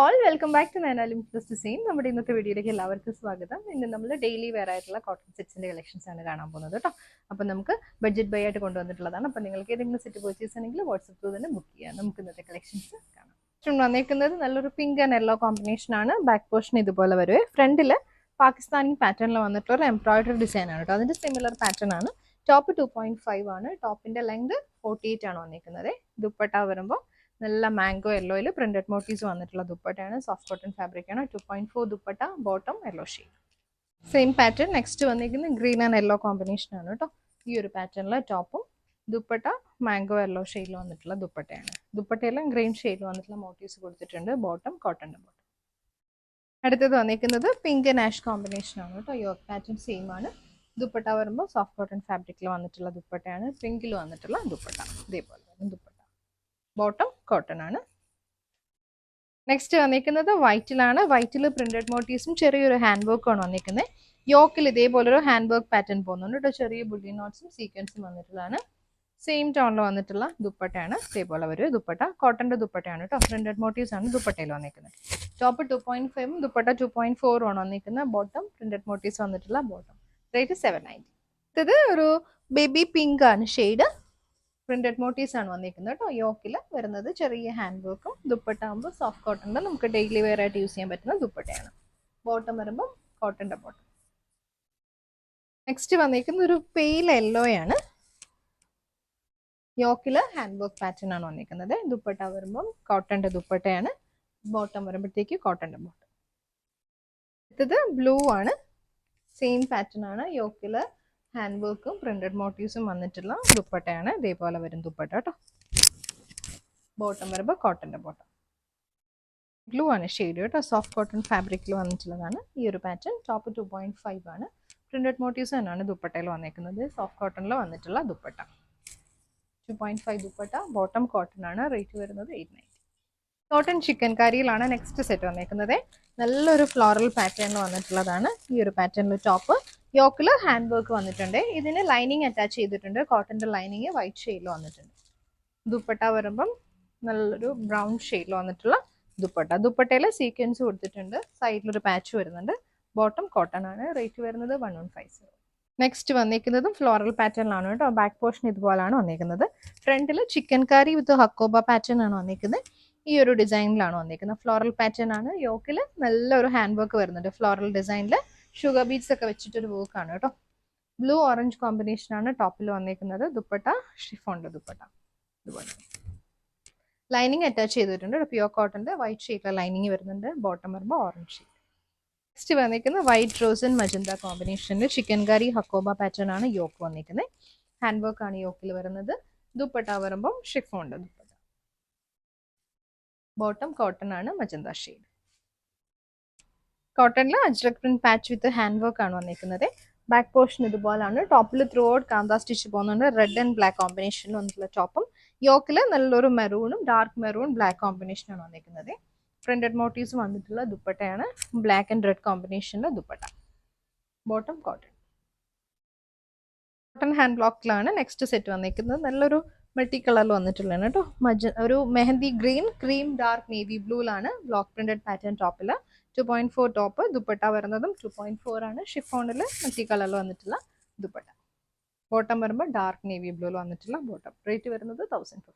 All welcome back to നൈനാലും design. നമ്മുടെ ഇന്നത്തെ വീഡിയോയിലേക്ക് എല്ലാവർക്കും സ്വാഗതം. ഇന്ന് നമ്മൾ ഡെയിലി വെയർ ആയിട്ടുള്ള കോട്ടൺ സെറ്റ്സിന്റെ കളക്ഷൻസ് ആണ് കാണാൻ പോകുന്നത് കേട്ടോ. അപ്പോൾ നമുക്ക് ബഡ്ജറ്റ് ബൈ ആയിട്ട് കൊണ്ടുവന്നിട്ടുള്ളതാണ്. അപ്പോൾ നിങ്ങൾക്ക് ഏതെങ്കിലും സെറ്റ് പർച്ചേസ് ആണെങ്കിൽ വാട്സ്ആപ്പ് ത്രൂ തന്നെ ബുക്ക് ചെയ്യാം. നമുക്ക് ഇന്നത്തെ കളക്ഷൻസ് കാണാം. വന്നേക്കുന്നത് നല്ലൊരു പിങ്ക് ആൻഡ് യെല്ലോ കോമ്പിനേഷൻ ആണ്. ബാക്ക് പോർഷൻ ഇതുപോലെ വരുവേ. ഫ്രണ്ടിൽ പാകിസ്ഥാനി പാറ്റേണിൽ വന്നിട്ടുള്ള ഒരു എംബ്രോയിഡറി ഡിസൈൻ ആണ് കേട്ടോ. അതിന്റെ സിമിലർ പാറ്റേൺ ആണ്. ടോപ്പ് 2.5 ആണ്. ടോപ്പിന്റെ ലെങ്ത് 48 ആണ് വന്നിരിക്കുന്നത്. ദുപ്പട്ട വരുമ്പോൾ നല്ല മാംഗോ യെല്ലോയിൽ പ്രിന്റഡ് മോട്ടീവ്സ് വന്നിട്ടുള്ള ദുപ്പട്ടയാണ്. സോഫ്റ്റ് കോട്ടൺ ഫാബ്രിക് ആണ്. 2.4 dupatta, bottom yellow shade. Same pattern next വന്നിരിക്കുന്നത് ഗ്രീൻ ആൻഡ് യെല്ലോ കോമ്പിനേഷൻ ആണ് കേട്ടോ. ഈ ഒരു പാറ്റേണിൽ ടോപ്പും ദുപ്പട്ട മാംഗോ യെല്ലോ ഷെയ്ഡിൽ വന്നിട്ടുള്ള ദുപ്പട്ടയാണ്. ദുപ്പട്ടയെല്ലാം ഗ്രീൻ ഷെയ്ഡിൽ വന്നിട്ടുള്ള മോട്ടീവ്സ് കൊടുത്തിട്ടുണ്ട്. ബോട്ടം കോട്ടന്റെ ബോട്ടം. അടുത്തത് വന്നിരിക്കുന്നത് പിങ്ക് ആൻഡ് ആഷ് കോമ്പിനേഷൻ ആണ് കേട്ടോ. യോക്ക് പാറ്റേൺ സെയിം ആണ്. ദുപ്പട്ട വരുമ്പോൾ സോഫ്റ്റ് കോട്ടൺ ഫാബ്രിക്കിൽ വന്നിട്ടുള്ള ദുപ്പട്ടയാണ്. പിങ്കിൽ വന്നിട്ടുള്ള ദുപ്പട്ട ഇതേപോലെ ദുപ്പട്ട. ബോട്ടം കോട്ടൺ ആണ്. നെക്സ്റ്റ് വന്നിരിക്കുന്നത് വൈറ്റിലാണ്. വൈറ്റിൽ പ്രിന്റഡ് മോട്ടീവ്സും ചെറിയൊരു ഹാൻഡ് വർക്കും ആണ് വന്നിരിക്കുന്നത്. യോക്കിൽ ഇതേപോലൊരു ഹാൻഡ് വർക്ക് പാറ്റേൺ പോകുന്നുണ്ട് കേട്ടോ. ചെറിയ ബുള്ളി നോട്ട്സും സീക്വൻസും വന്നിട്ടുള്ളതാണ്. സെയിം ടോണിൽ വന്നിട്ടുള്ള ദുപ്പട്ടയാണ്. ഇതേപോലെ ഒരു ദുപ്പട്ട കോട്ടന്റെ ദുപ്പട്ടയാണ് കേട്ടോ. പ്രിന്റഡ് മോട്ടീവ്സ് ആണ് ദുപ്പട്ടയിൽ വന്നിരിക്കുന്നത്. ടോപ്പ് 2.5 ദുപ്പട്ട 2.4 ആണ് വന്നിരിക്കുന്നത്. ബോട്ടം പ്രിന്റഡ് മോട്ടീവ്സ് വന്നിട്ടുള്ള ബോട്ടം. റേറ്റ് 790. ഇത് ഒരു ബേബി പിങ്ക് ആണ് ഷെയ്ഡ്. പ്രിന്റഡ് മോട്ടീവ്സ് ആണ് വന്നിരിക്കുന്നത് കേട്ടോ. യോക്കിൽ വരുന്നത് ചെറിയ ഹാൻഡ് വർക്കും. ദുപ്പട്ട ആകുമ്പോൾ സോഫ്റ്റ് കോട്ടണിന്റെ നമുക്ക് ഡെയിലി വെയർ ആയിട്ട് യൂസ് ചെയ്യാൻ പറ്റുന്ന ദുപ്പട്ടയാണ്. ബോട്ടം വരുമ്പോൾ കോട്ടന്റെ ബോട്ടം. നെക്സ്റ്റ് വന്നിരിക്കുന്ന ഒരു പെയിൽ യെല്ലോ ആണ്. യോക്കില് ഹാൻഡ് വർക്ക് പാറ്റേൺ ആണ് വന്നിരിക്കുന്നത്. ദുപ്പട്ട വരുമ്പോൾ കോട്ടന്റെ ദുപ്പട്ടയാണ്. ബോട്ടം വരുമ്പോഴത്തേക്ക് കോട്ടന്റെ ബോട്ടം. ഇത് ബ്ലൂ ആണ്. സെയിം പാറ്റേൺ ആണ്. യോക്കില് ഹാൻഡ് വർക്കും പ്രിന്റഡ് മോട്ടീവ്സും വന്നിട്ടുള്ള ദുപ്പട്ടയാണ്. ഇതേപോലെ വരും ദുപ്പട്ട കേട്ടോ. ബോട്ടം വരുമ്പോൾ കോട്ടന്റെ ബോട്ടം. ബ്ലൂ ആണ് ഷെയ്ഡ് കേട്ടോ. സോഫ്റ്റ് കോട്ടൺ ഫാബ്രിക്കിൽ വന്നിട്ടുള്ളതാണ് ഈ ഒരു പാറ്റേൺ. ടോപ്പ് 2.5 ആണ്. പ്രിന്റഡ് മോട്ടീവ്സ് തന്നെയാണ് ദുപ്പട്ടയിൽ വന്നിരിക്കുന്നത്. സോഫ്റ്റ് കോട്ടണിൽ വന്നിട്ടുള്ള ദുപ്പട്ട 2.5 ദുപ്പട്ട. ബോട്ടം കോട്ടൺ ആണ്. റേറ്റ് വരുന്നത് 890. കോട്ടൺ ചിക്കൻ കറിയിലാണ് നെക്സ്റ്റ് സെറ്റ് വന്നിരിക്കുന്നത്. നല്ലൊരു ഫ്ലോറൽ പാറ്റേണിൽ വന്നിട്ടുള്ളതാണ് ഈ ഒരു പാറ്റേണിൽ ടോപ്പ്. യോക്കില് ഹാൻഡ് വർക്ക് വന്നിട്ടുണ്ട്. ഇതിന് ലൈനിങ് അറ്റാച്ച് ചെയ്തിട്ടുണ്ട്. കോട്ടന്റെ ലൈനിങ് വൈറ്റ് ഷെയ്ഡിൽ വന്നിട്ടുണ്ട്. ദുപ്പട്ട വരുമ്പം നല്ലൊരു ബ്രൗൺ ഷെയ്ഡിൽ വന്നിട്ടുള്ള ദുപ്പട്ട. ദുപ്പട്ടയിൽ സീക്വൻസ് കൊടുത്തിട്ടുണ്ട്. സൈഡിലൊരു പാച്ച് വരുന്നുണ്ട്. ബോട്ടം കോട്ടൺ ആണ്. റേറ്റ് വരുന്നത് 1150. നെക്സ്റ്റ് വന്നിരിക്കുന്നതും ഫ്ലോറൽ പാറ്റേണിലാണ് കേട്ടോ. ബാക്ക് പോർഷൻ ഇതുപോലാണ് വന്നിരിക്കുന്നത്. ഫ്രണ്ടിൽ ചിക്കൻ കറി വിത്ത് ഹക്കോബ പാറ്റേൺ ആണ് വന്നിരിക്കുന്നത്. ഈ ഒരു ഡിസൈനിലാണ് വന്നിരിക്കുന്നത്. ഫ്ലോറൽ പാറ്റേൺ ആണ്. യോക്കിൽ നല്ലൊരു ഹാൻഡ് വർക്ക് വരുന്നുണ്ട്. ഫ്ലോറൽ ഡിസൈനിൽ ഷുഗർ ബീഡ്സ് ഒക്കെ വെച്ചിട്ടൊരു വർക്കാണ് കേട്ടോ. ബ്ലൂ ഓറഞ്ച് കോമ്പിനേഷൻ ആണ് ടോപ്പിൽ വന്നിരിക്കുന്നത്. ദുപ്പട്ട ഷിഫോണിന്റെ ദുപ്പട്ട. ലൈനിങ് അറ്റാച്ച് ചെയ്തിട്ടുണ്ട്. പ്യുവർ കോട്ടന്റെ വൈറ്റ് ഷെയ്ഡിലെ ലൈനിങ് വരുന്നുണ്ട്. ബോട്ടം വരുമ്പോൾ ഓറഞ്ച് ഷെയ്ഡ്. നെക്സ്റ്റ് വന്നിരിക്കുന്നത് വൈറ്റ് റോസ് ആൻഡ് മജന്ത കോമ്പിനേഷനിൽ ചിക്കൻ കറി ഹക്കോബ പാറ്റേൺ ആണ് യോക്ക് വന്നിരിക്കുന്നത്. ഹാൻഡ് വർക്ക് ആണ് യോക്കിൽ വരുന്നത്. ദുപ്പട്ട വരുമ്പോൾ ഷിഫോണിന്റെ ദുപ്പട്ട. ബോട്ടം കോട്ടൺ ആണ്. Magenta shade. കോട്ടണിൽ ajrak print patch with hand work ആണ് വന്നിരിക്കുന്നത്. ബാക്ക് പോർഷൻ ഇതുപോലാണ്. ടോപ്പിൽ ത്രൂ ഔട്ട് കാന്ത സ്റ്റിച്ച് പോകുന്നുണ്ട്. റെഡ് ആൻഡ് ബ്ലാക്ക് കോമ്പിനേഷനിൽ വന്നിട്ടുള്ള ടോപ്പും യോക്കില് നല്ലൊരു മെറൂണും ഡാർക്ക് മെറൂൺ ബ്ലാക്ക് കോമ്പിനേഷനാണ് വന്നിരിക്കുന്നത്. പ്രിന്റഡ് മോട്ടീവ്സ് വന്നിട്ടുള്ള ദുപ്പട്ടയാണ്. ബ്ലാക്ക് ആൻഡ് റെഡ് കോമ്പിനേഷനിലെ ദുപ്പട്ട. Bottom cotton. കോട്ടൺ ഹാൻഡ് ബ്ലോക്കിലാണ് നെക്സ്റ്റ് സെറ്റ് വന്നിരിക്കുന്നത്. നല്ലൊരു മൾട്ടി കളറിൽ വന്നിട്ടുള്ളതാണ് കേട്ടോ. ഒരു mehndi green, cream dark navy ബ്ലൂയിലാണ് ബ്ലോക്ക് പ്രിന്റഡ് പാറ്റേൺ ടോപ്പിൽ. 2.4 ടോപ്പ്. ദുപ്പട്ട വരുന്നതും 2.4 ആണ്. ഷിഫോണിൽ മൾട്ടി കളറിൽ വന്നിട്ടുള്ള ദുപ്പട്ട. ബോട്ടം വരുമ്പോൾ ഡാർക്ക് നേവി ബ്ലൂയിൽ വന്നിട്ടുള്ള ബോട്ടം. റേറ്റ് വരുന്നത് 1050.